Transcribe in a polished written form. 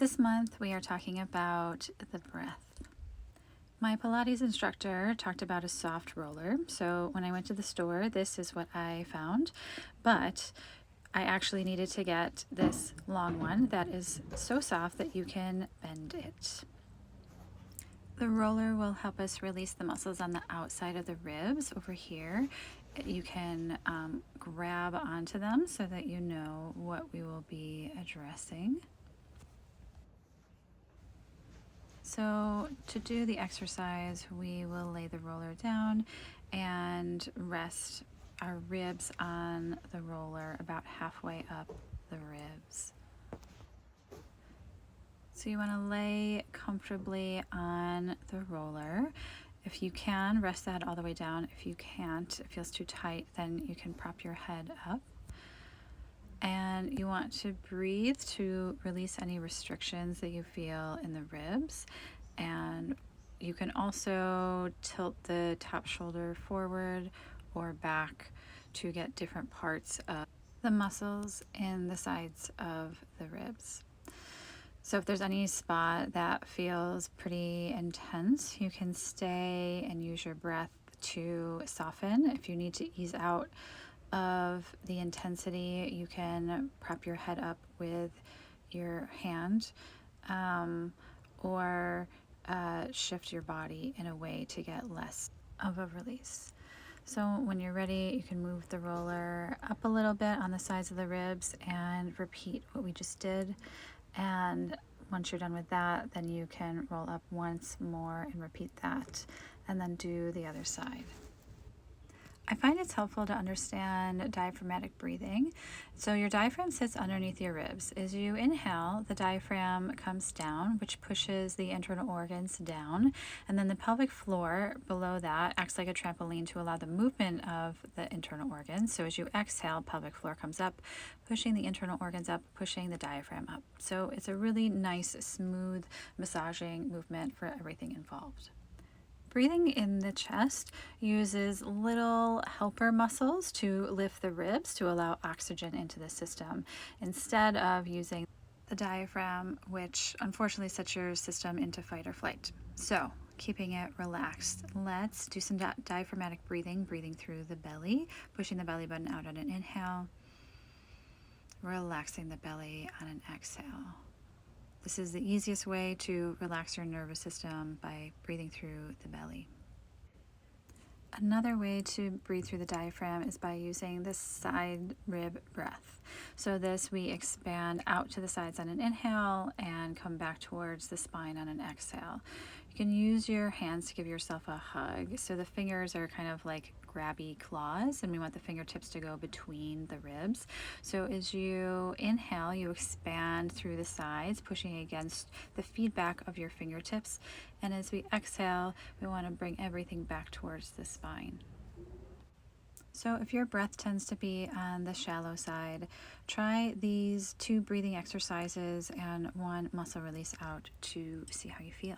This month we are talking about the breath. My Pilates instructor talked about a soft roller, so when I went to the store, this is what I found, but I actually needed to get this long one that is so soft that you can bend it. The roller will help us release the muscles on the outside of the ribs over here. You can grab onto them so that you know what we will be addressing. So to do the exercise, we will lay the roller down and rest our ribs on the roller about halfway up the ribs. So you want to lay comfortably on the roller. If you can, rest the head all the way down. If you can't, it feels too tight, then you can prop your head up. And you want to breathe to release any restrictions that you feel in the ribs. And you can also tilt the top shoulder forward or back to get different parts of the muscles in the sides of the ribs. So if there's any spot that feels pretty intense, you can stay and use your breath to soften. If you need to ease out of the intensity, you can prop your head up with your hand or shift your body in a way to get less of a release. So when you're ready, you can move the roller up a little bit on the sides of the ribs and repeat what we just did. And once you're done with that, then you can roll up once more and repeat that, and then do the other side. I find it's helpful to understand diaphragmatic breathing. So your diaphragm sits underneath your ribs. As you inhale, the diaphragm comes down, which pushes the internal organs down, and then the pelvic floor below that acts like a trampoline to allow the movement of the internal organs. So as you exhale, pelvic floor comes up, pushing the internal organs up, pushing the diaphragm up. So it's a really nice, smooth, massaging movement for everything involved. Breathing in the chest uses little helper muscles to lift the ribs to allow oxygen into the system instead of using the diaphragm, which unfortunately sets your system into fight or flight. So keeping it relaxed, let's do some diaphragmatic breathing, breathing through the belly, pushing the belly button out on an inhale, relaxing the belly on an exhale. This is the easiest way to relax your nervous system, by breathing through the belly. Another way to breathe through the diaphragm is by using the side rib breath. So this, we expand out to the sides on an inhale and come back towards the spine on an exhale. You can use your hands to give yourself a hug. So the fingers are kind of like grabby claws, and we want the fingertips to go between the ribs. So as you inhale, you expand through the sides, pushing against the feedback of your fingertips. And as we exhale, we want to bring everything back towards the spine. So if your breath tends to be on the shallow side, try these 2 breathing exercises and 1 muscle release out to see how you feel.